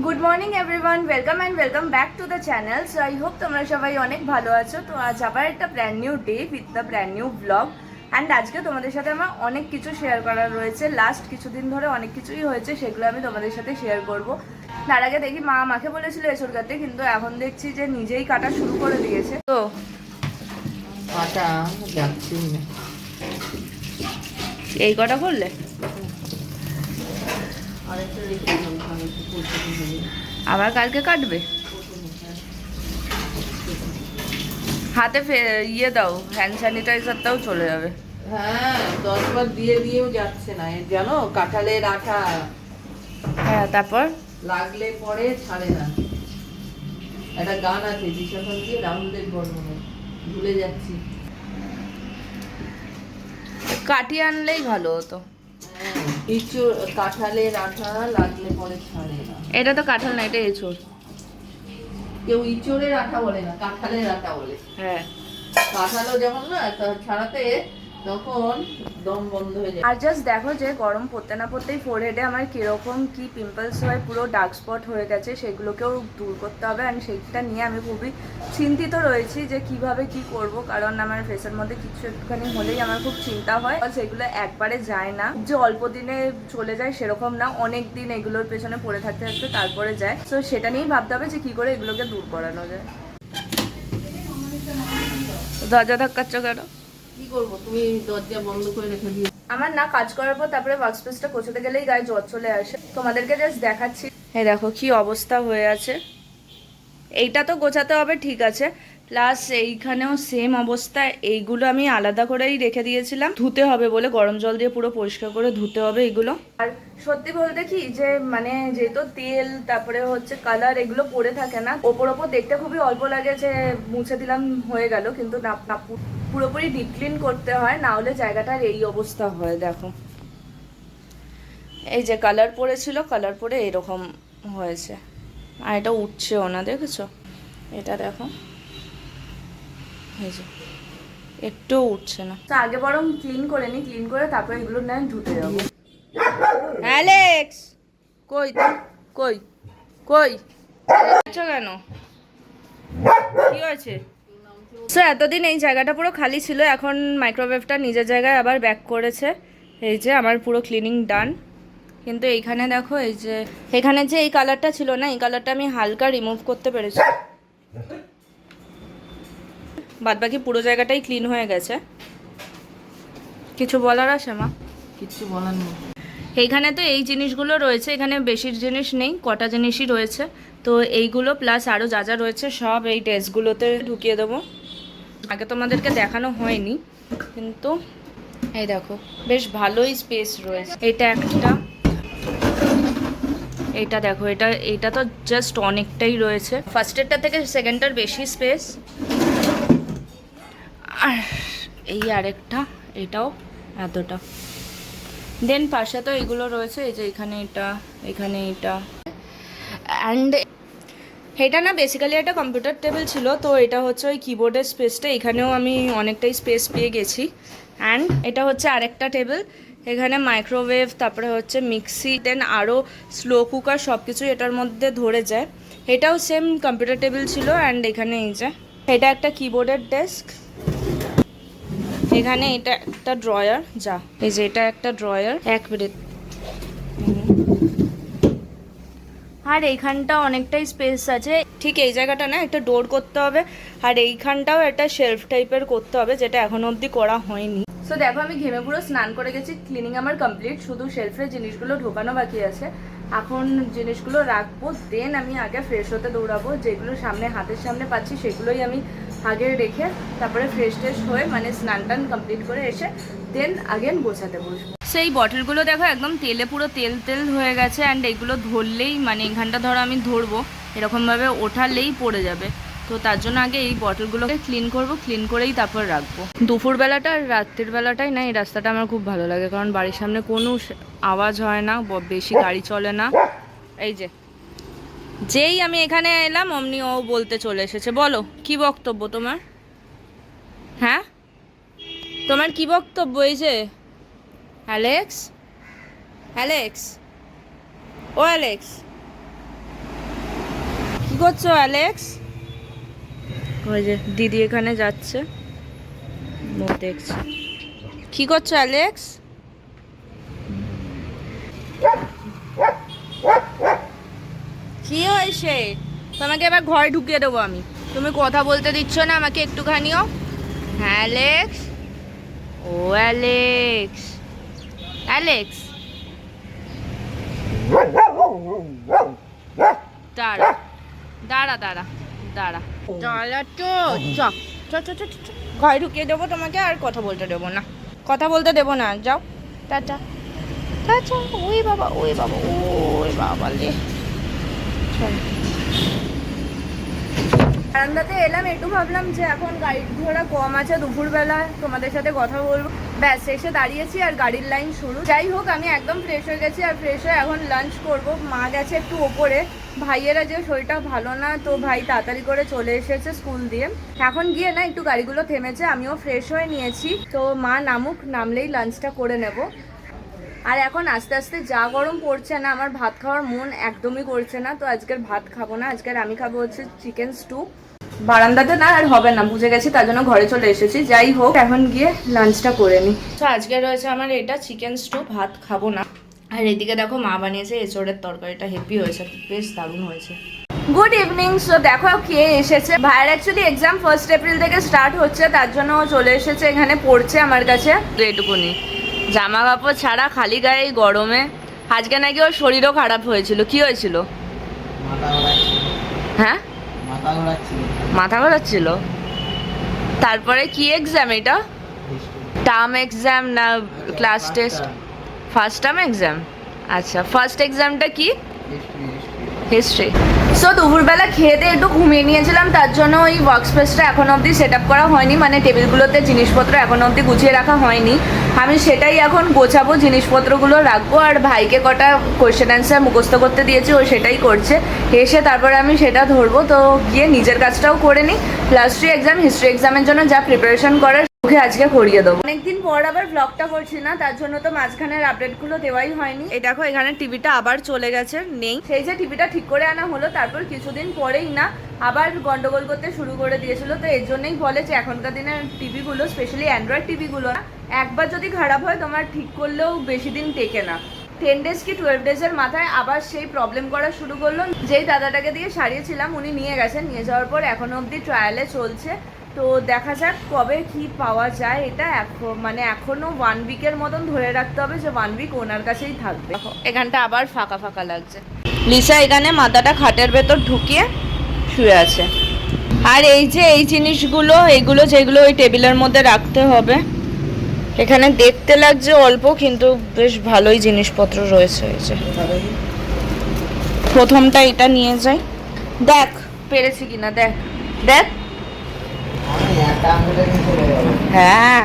Good morning everyone, welcome back to the channel. So I hope তোমরা সবাই অনেক ভালো আছো। তো আজ আবার একটা brand new day with the brand new blog. And আজকে তোমাদের সাথে আমার অনেক কিছু শেয়ার করার রয়েছে। লাস্ট কিছুদিন ধরে অনেক কিছুই হয়েছে, সেগুলো আমি তোমাদের সাথে শেয়ার করব। তার আগে দেখি মা আমাকে বলেছিল এঁচড় কাটতে, কিন্তু এখন দেখছি যে নিজেই কাটা শুরু করে দিয়েছে। তো কাটা যাচ্ছে না। এই কটা করলে আরেকটা রেখে দিলাম, আমি একটু করতে হবে। আবার কালকে কাটবে। হাতে ইয়ে দাও, হ্যান্ড স্যানিটাইজারটাও চলে যাবে। হ্যাঁ, 10 বার দিয়েও যাচ্ছে না। এর জানো কাঁঠালের আঠা হ্যাঁ, তারপর লাগলে পরে ছাড়ে না। একটা গান আছে দিশাখন দিয়ে রাহুলদেব বর্মনের, ভুলে যাচ্ছি। কাটিয়ে আনলেই ভালো হতো। কাঁঠালের আঠা লাগলে পরে ছাড়ে না। এটা তো কাঁঠাল না, এটা এঁচড়। কেউ ইঁচড়ের আঠা বলে না, কাঁঠালের আঠা বলে। হ্যাঁ, কাঁঠালও যখন না ছাড়াতে তখন দম বন্ধ হয়ে যায়। আর জাস্ট দেখো যে গরম পড়তে না পড়তেই ফোরহেডে আমার কিরকম কি পিম্পলস হয়, পুরো ডার্ক স্পট হয়ে গেছে। সেগুলোকেও দূর করতে হবে। অ্যান্ড সেইটা নিয়ে আমি খুবই চিন্তিত রয়েছি যে কিভাবে কি করব, কারণ আমার ফেসের মধ্যে কিছু একটুখানি হলেই আমার খুব চিন্তা হয়। আর সেগুলো একবারে যায় না, যে অল্প দিনে চলে যায় সেরকম না, অনেক দিন এগুলোর পেছনে পড়ে থাকতে থাকতে তারপরে যায়। তো সেটা নিয়েই ভাবতে হবে যে কি করে এগুলোকে দূর করানো যায়। দরজা ধাক্কাচ্ছ কেন? কি করবো, তুমি দরজা বন্ধ করে রেখে দিও। আমার না কাজ করার পর তারপরে ওয়ার্কস্পেসটা গোছাতে গেলেই গায়ে জ্বর চলে আসে। তোমাদেরকে জাস্ট দেখাচ্ছি। এই দেখো কি অবস্থা হয়ে আছে। এইটা তো গোছাতে হবে, ঠিক আছে, প্লাস এইখানেও সেম অবস্থা। এইগুলো আমি আলাদা করেই রেখে দিয়েছিলাম, ধুতে হবে বলে গরম জল দিয়ে পুরো পরিষ্কার করে ধুতে হবে এগুলো। আর সত্যি বলতে কি যে মানে যেহেতু তেল তারপরে হচ্ছে কালার এগুলো পড়ে থাকে না, ওপর ওপর দেখতে খুবই অল্প লাগে যে মুছে দিলাম হয়ে গেল, কিন্তু না, পুরোপুরি ডিপ ক্লিন করতে হয়, না হলে জায়গাটার এই অবস্থা হয়। দেখো এই যে কালার পড়েছিল, কালার পরে এরকম হয়েছে। আর এটা উঠছেও না, দেখেছো? এটা দেখো, এই যে একটুও উঠছে না। তো আগে বরং ক্লিন করে নি, ক্লিন করে তারপরে এগুলো না ধুতে যাবো। অ্যালেক্স, কই তুই? কই কই আছো কেন? কি হয়েছে? সো এতদিন এই জায়গাটা পুরো খালি ছিল, এখন মাইক্রোওয়েভটা নিজের জায়গায় আবার ব্যাক করেছে। এই যে আমার পুরো ক্লিনিং ডান। কিন্তু এইখানে দেখো, এই যে এখানে যে এই কালারটা ছিল না, এই কালারটা আমি হালকা রিমুভ করতে পেরেছি। বাদবাকি পুরো জায়গাটাই ক্লিন হয়ে গেছে। কিছু বলার আছে মা? কিচ্ছু বলার নেই। এইখানে তো এই জিনিসগুলো রয়েছে, এখানে বেশি জিনিস নেই, কটা জিনিসই রয়েছে। তো এইগুলো প্লাস আরও যা যা রয়েছে সব এই ডেস্কগুলোতে ঢুকিয়ে দেবো। আগে তোমাদেরকে দেখানো হয়নি, কিন্তু এই দেখো বেশ ভালোই স্পেস রয়েছে। এটা একটা, এটা দেখো, এটা তো জাস্ট অনেকটাই রয়েছে। ফার্স্টেরটা থেকে সেকেন্ডটার বেশি স্পেস। আর এই আরেকটা, এটাও এতটা। দেন পাশে তো এগুলো রয়েছে, এই যে এখানে এটা, এখানে এটা। অ্যান্ড এটা না বেসিক্যালি একটা কম্পিউটার টেবিল ছিল, তো এটা হচ্ছে ওই কিবোর্ডের স্পেসটা, এখানেও আমি অনেকটাই স্পেস পেয়ে গেছি। অ্যান্ড এটা হচ্ছে আরেকটা টেবিল, এখানে মাইক্রোওয়েভ, তারপরে হচ্ছে মিক্সি, দেন আরও স্লো কুকার, সব কিছু এটার মধ্যে ধরে যায়। এটাও সেম কম্পিউটার টেবিল ছিল। অ্যান্ড এখানে এই যে এটা একটা কিবোর্ডের ডেস্ক, এখানে এটা একটা ড্রয়ার, যা এই যে এটা একটা ড্রয়ার। এক মিনিট। আর এইখানটা অনেকটাই স্পেস আছে। ঠিক এই জায়গাটা না একটা ডোর করতে হবে, আর এইখানটাও একটা শেলফ টাইপের করতে হবে, যেটা এখনো অবধি করা হয়নি। সো দেখো আমি ঘেমে পুরো স্নান করে গেছি, ক্লিনিং আমার কমপ্লিট, শুধু শেলফের জিনিসগুলো ঢোকানো বাকি আছে। এখন জিনিসগুলো রাখবো, দেন আমি আগে ফ্রেশ হতে দৌড়াবো। যেগুলো সামনে হাতের সামনে পাচ্ছি সেগুলোই আমি আগে রেখে তারপরে ফ্রেশ ট্রেশ হয়ে মানে স্নান টান কমপ্লিট করে এসে দেন আগেন গোছাতে বসবো। সেই বটলগুলো দেখো একদম তেলে পুরো তেল তেল হয়ে গেছে। অ্যান্ড এইগুলো ধরলেই মানে এখানটা ধরো আমি ধরবো, এরকমভাবে ওঠালেই পড়ে যাবে। তো তার জন্য আগে এই বটলগুলোকে ক্লিন করব, ক্লিন করেই তারপর রাখবো। দুপুরবেলাটা আর রাত্রির বেলাটাই না এই রাস্তাটা আমার খুব ভালো লাগে, কারণ বাড়ির সামনে কোনো আওয়াজ হয় না, বেশি গাড়ি চলে না। এই যে যেই আমি এখানে এলাম অমনি ও বলতে চলে এসেছে। বলো কি বক্তব্য তোমার? হ্যাঁ, তোমার কি বক্তব্য? এই যে অ্যালেক্স, অ্যালেক্স, ও অ্যালেক্স, করছো অ্যালেক্স? ওই যে দিদি এখানে যাচ্ছে, মুখ দেখছে। কি করছো অ্যালেক্স? কি হয়েছে? তোমাকে এবার ঘরে ঢুকিয়ে দেবো আমি। তুমি কথা বলতে দিচ্ছ না আমাকে একটুখানিও? হ্যাঁ অ্যালেক্স, ও অ্যালেক্স, অ্যালেক্স দাঁড়া দাঁড়া দাঁড়া দাঁড়া দাঁড়া তো, চ চ চ চ চ। ঘরে ঢুকিয়ে দেবো তোমাকে, আর কথা বলতে দেবো না, কথা বলতে দেবো না, যাও টাটা টাটা। ওই বাবা ওই বাবা ওই বাবা লে। চল বারান্দাতে এলাম, একটু ভাবলাম যে এখন গাড়ি ঘোড়া কম আছে, দুপুরবেলা তোমাদের সাথে কথা বলবো, ব্যাস এসে দাঁড়িয়েছি আর গাড়ির লাইন শুরু। যাই হোক, আমি একদম ফ্রেশ হয়ে গেছি, আর ফ্রেশ হয়ে এখন লাঞ্চ করব। মা গেছে একটু ওপরে, ভাইয়েরা যে শরীরটা ভালো না, তো ভাই তাড়াতাড়ি করে চলে এসেছে স্কুল দিয়ে। এখন গিয়ে না একটু গাড়িগুলো থেমেছে, আমিও ফ্রেশ হয়ে নিয়েছি, তো মা নামুক, নামলেই লাঞ্চটা করে নেব। আর এখন আস্তে আস্তে যা গরম পড়ছে না, আমার ভাত খাওয়ার মন একদমই করছে না, তো আজকের ভাত খাবো না, আজকের আমি খাবো হচ্ছে চিকেন স্টু। বারান্দাতে না আর হবে না, বুঝে গেছি, তার জন্য ঘরে চলে এসেছি। যাই হোক, এখন গিয়ে লাঞ্চটা করে নিই। তো আজকে রয়েছে আমার এটা চিকেন স্টু, ভাত খাবো না। আর এদিকে দেখো মা বানিয়েছে এঁচোড়ের তরকারিটা, হেভি হয়েছে, বেশ দারুণ হয়েছে। Good evening. সো দেখো কে এসেছে। ভাইয়ের অ্যাকচুয়ালি এক্সাম 1 এপ্রিল থেকে স্টার্ট হচ্ছে, তার জন্য ও চলে এসেছে, এখানে পড়ছে আমার কাছে। এটুকুনি জামা কাপড় ছাড়া খালি গায়ে এই গরমে। আজকে নাকি ওর শরীরও খারাপ হয়েছিল। কি হয়েছিল? হ্যাঁ, মাথা ঘোরাচ্ছিল। তারপরে কি এক্সাম এটা? টার্ম এক্সাম না class test? First term exam. আচ্ছা, ফার্স্ট এক্সামটা কি? হিস্ট্রি। সো দুপুরবেলা খেয়ে দিয়ে একটু ঘুমিয়ে নিয়েছিলাম, তার জন্য ওই ওয়ার্কস্পেসটা এখন অবধি সেট আপ করা হয়নি, মানে টেবিলগুলোতে জিনিসপত্র এখন অবধি গুছিয়ে রাখা হয়নি। আমি সেটাই এখন গোছাবো, জিনিসপত্রগুলো রাখবো। আর ভাইকে কটা কোয়েশ্চেন অ্যান্সার মুখস্থ করতে দিয়েছি, ও সেটাই করছে। এসে তারপরে আমি সেটা ধরবো, তো গিয়ে নিজের কাজটাও করে নিই। প্লাস 3 এক্সাম, হিস্ট্রি এক্সামের জন্য যা প্রিপারেশন করার ওকে আজকে করিয়ে দেবো। অনেকদিন পর আবার ব্লগটা করছি না, তার জন্য তো মাঝখানের আপডেটগুলো দেওয়াই হয়নি। এই দেখো এখানে টিভিটা আবার চলে গেছে, নেই। সেই যে টিভিটা ঠিক করে আনা হলো, তারপর কিছুদিন পরেই না আবার গন্ডগোল করতে শুরু করে দিয়েছিল। তো এর জন্যই বলে যে এখনকার দিনের টিভিগুলো, স্পেশালি অ্যান্ড্রয়েড টিভিগুলো না, একবার যদি খারাপ হয় তোমার ঠিক করলেও বেশি দিন টেকে না। 10 ডেজ কি 12 ডেজের মাথায় আবার সেই প্রবলেম করা শুরু করলো। যেই দাদাটাকে দিয়ে সারিয়েছিলাম উনি নিয়ে গেছেন, নিয়ে যাওয়ার পর এখনো অবধি ট্রায়ালে চলছে। তো দেখা যাক কবে কি পাওয়া যায়। এটা মানে এখনো 1 উইকের মতন ধরে রাখতে হবে, যে 1 উইক ওনার কাছেই থাকবে। এখানটা আবার ফাঁকা ফাঁকা লাগছে। লিসা এখানে মাথাটা খাটের ভেতর ঢুকিয়ে শুয়ে আছে। আর এই যে এই জিনিসগুলো, এইগুলো যেগুলো ওই টেবিলের মধ্যে রাখতে হবে, এখানে দেখতে লাগছে অল্প, কিন্তু বেশ ভালোই জিনিসপত্র রয়েছে। এই যে প্রথমটা এটা নিয়ে যাই, দেখ পেরেছি কিনা, দেখ দেখ। হ্যাঁ,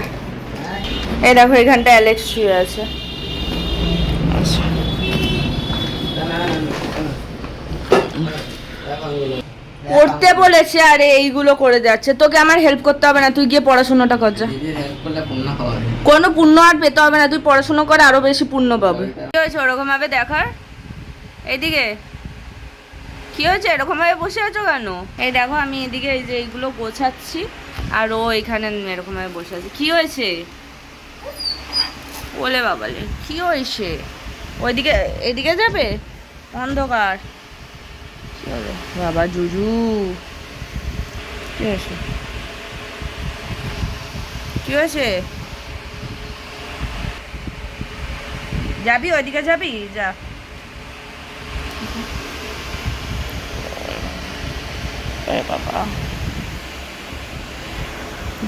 এই দেখো এখানটা অ্যালেক্স শুয়ে আছে। আচ্ছা, পড়তে বলেছে, আরে এইগুলো করে যাচ্ছে। তোকে আমার হেল্প করতে হবে না, তুই গিয়ে পড়াশোনাটা কর যা। কোনো পুণ্য আর পেতে হবে না, তুই পড়াশোনা করে আরো বেশি পুণ্য পাবে। কি হয়েছে ওরকম ভাবে দেখার? এইদিকে কি হয়েছে, এরকম ভাবে বসে আছো কেন? এই দেখো আমি এদিকে এই যে এইগুলো গোছাচ্ছি, আর ও এখানে এরকম ভাবে বসে আছে। কি হয়েছে? বলে বাবালে কি হয়েছে? ওইদিকে এদিকে যাবে, অন্ধকার। কি হবে বাবা জুজু? কি হয়েছে? কি হয়েছে? যাবি ওইদিকে, যাবি? যা। বাবা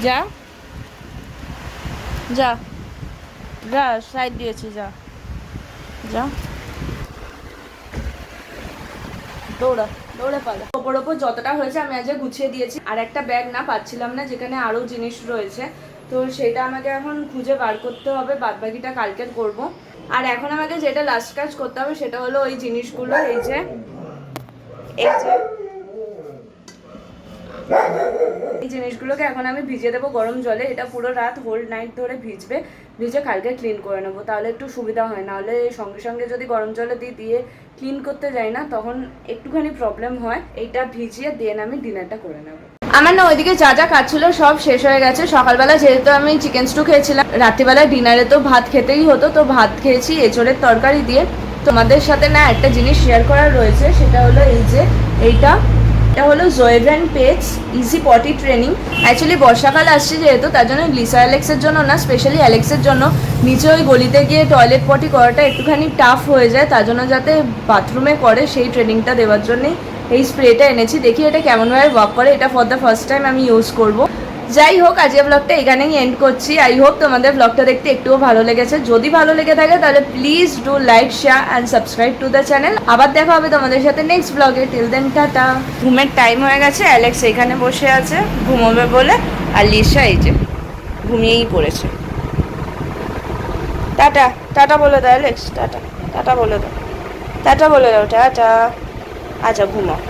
যা যা যা, সাইড দিয়েছি, যা যা, দৌড়া দৌড়ে পালা। ওপর ওপর যতটা হয়েছে আমি আজ গুছিয়ে দিয়েছি। আর একটা ব্যাগ না পাচ্ছিলাম না, যেখানে আরো জিনিস রয়েছে, তো সেটা আমাকে এখন খুঁজে বার করতে হবে। বাদবাকিটা কালকে করব। আর এখন আমাকে যেটা লাস্ট কাজ করতে হবে সেটা হলো ওই জিনিসগুলো, এই যে এই জিনিসগুলোকে এখন আমি ভিজিয়ে দেবো গরম জলে। এটা পুরো রাত হোল নাইট ধরে ভিজবে, ভিজে কালকে ক্লিন করে নেবো, তাহলে একটু সুবিধা হয়। নাহলে সঙ্গে সঙ্গে যদি গরম জলে দিয়ে ক্লিন করতে যাই না, তখন একটুখানি প্রবলেম হয়। এইটা ভিজিয়ে দেন আমি ডিনারটা করে নেবো। আমার না ওইদিকে যা যা কাজ ছিল সব শেষ হয়ে গেছে। সকালবেলা যেহেতু আমি চিকেন স্টু খেয়েছিলাম, রাত্রিবেলা ডিনারে তো ভাত খেতেই হতো, তো ভাত খেয়েছি এঁচোড়ের তরকারি দিয়ে। তোমাদের সাথে না একটা জিনিস শেয়ার করার রয়েছে, সেটা হলো এই যে এটা হলো জোয়েভেন পেজ ইজি পটি ট্রেনিং। অ্যাকচুয়ালি বর্ষাকাল আসছে যেহেতু, তার জন্য লিসা অ্যালেক্সের জন্য না, স্পেশালি অ্যালেক্সের জন্য নিচে ওই গলিতে গিয়ে টয়লেট পটি করাটা একটুখানি টাফ হয়ে যায়, তার জন্য যাতে বাথরুমে করে সেই ট্রেনিংটা দেওয়ার জন্যই এই স্প্রেটা এনেছি। দেখি এটা কেমনভাবে ওয়ার্ক করে, এটা ফর দ্য ফার্স্ট টাইম আমি ইউজ করব। যাই হোক, আজকে ব্লগটা এখানেই এন্ড করছি। আই হোপ তোমাদের ব্লগটা দেখতে একটুও ভালো লেগেছে। যদি ভালো লেগে থাকে তাহলে please do like, share and subscribe to the channel. আবার দেখা হবে তোমাদের সাথে নেক্সট ব্লগে। Till then tata. ঘুমের টাইম হয়ে গেছে, অ্যালেক্স এখানে বসে আছে ঘুমোবে বলে, আর লিসা এই যে ঘুমিয়েই পড়েছে। টাটা টাটা বলে দাও অ্যালেক্স, টাটা টাটা বলে দাও, টাটা বলে দাও, টাটা। আচ্ছা ঘুমাও।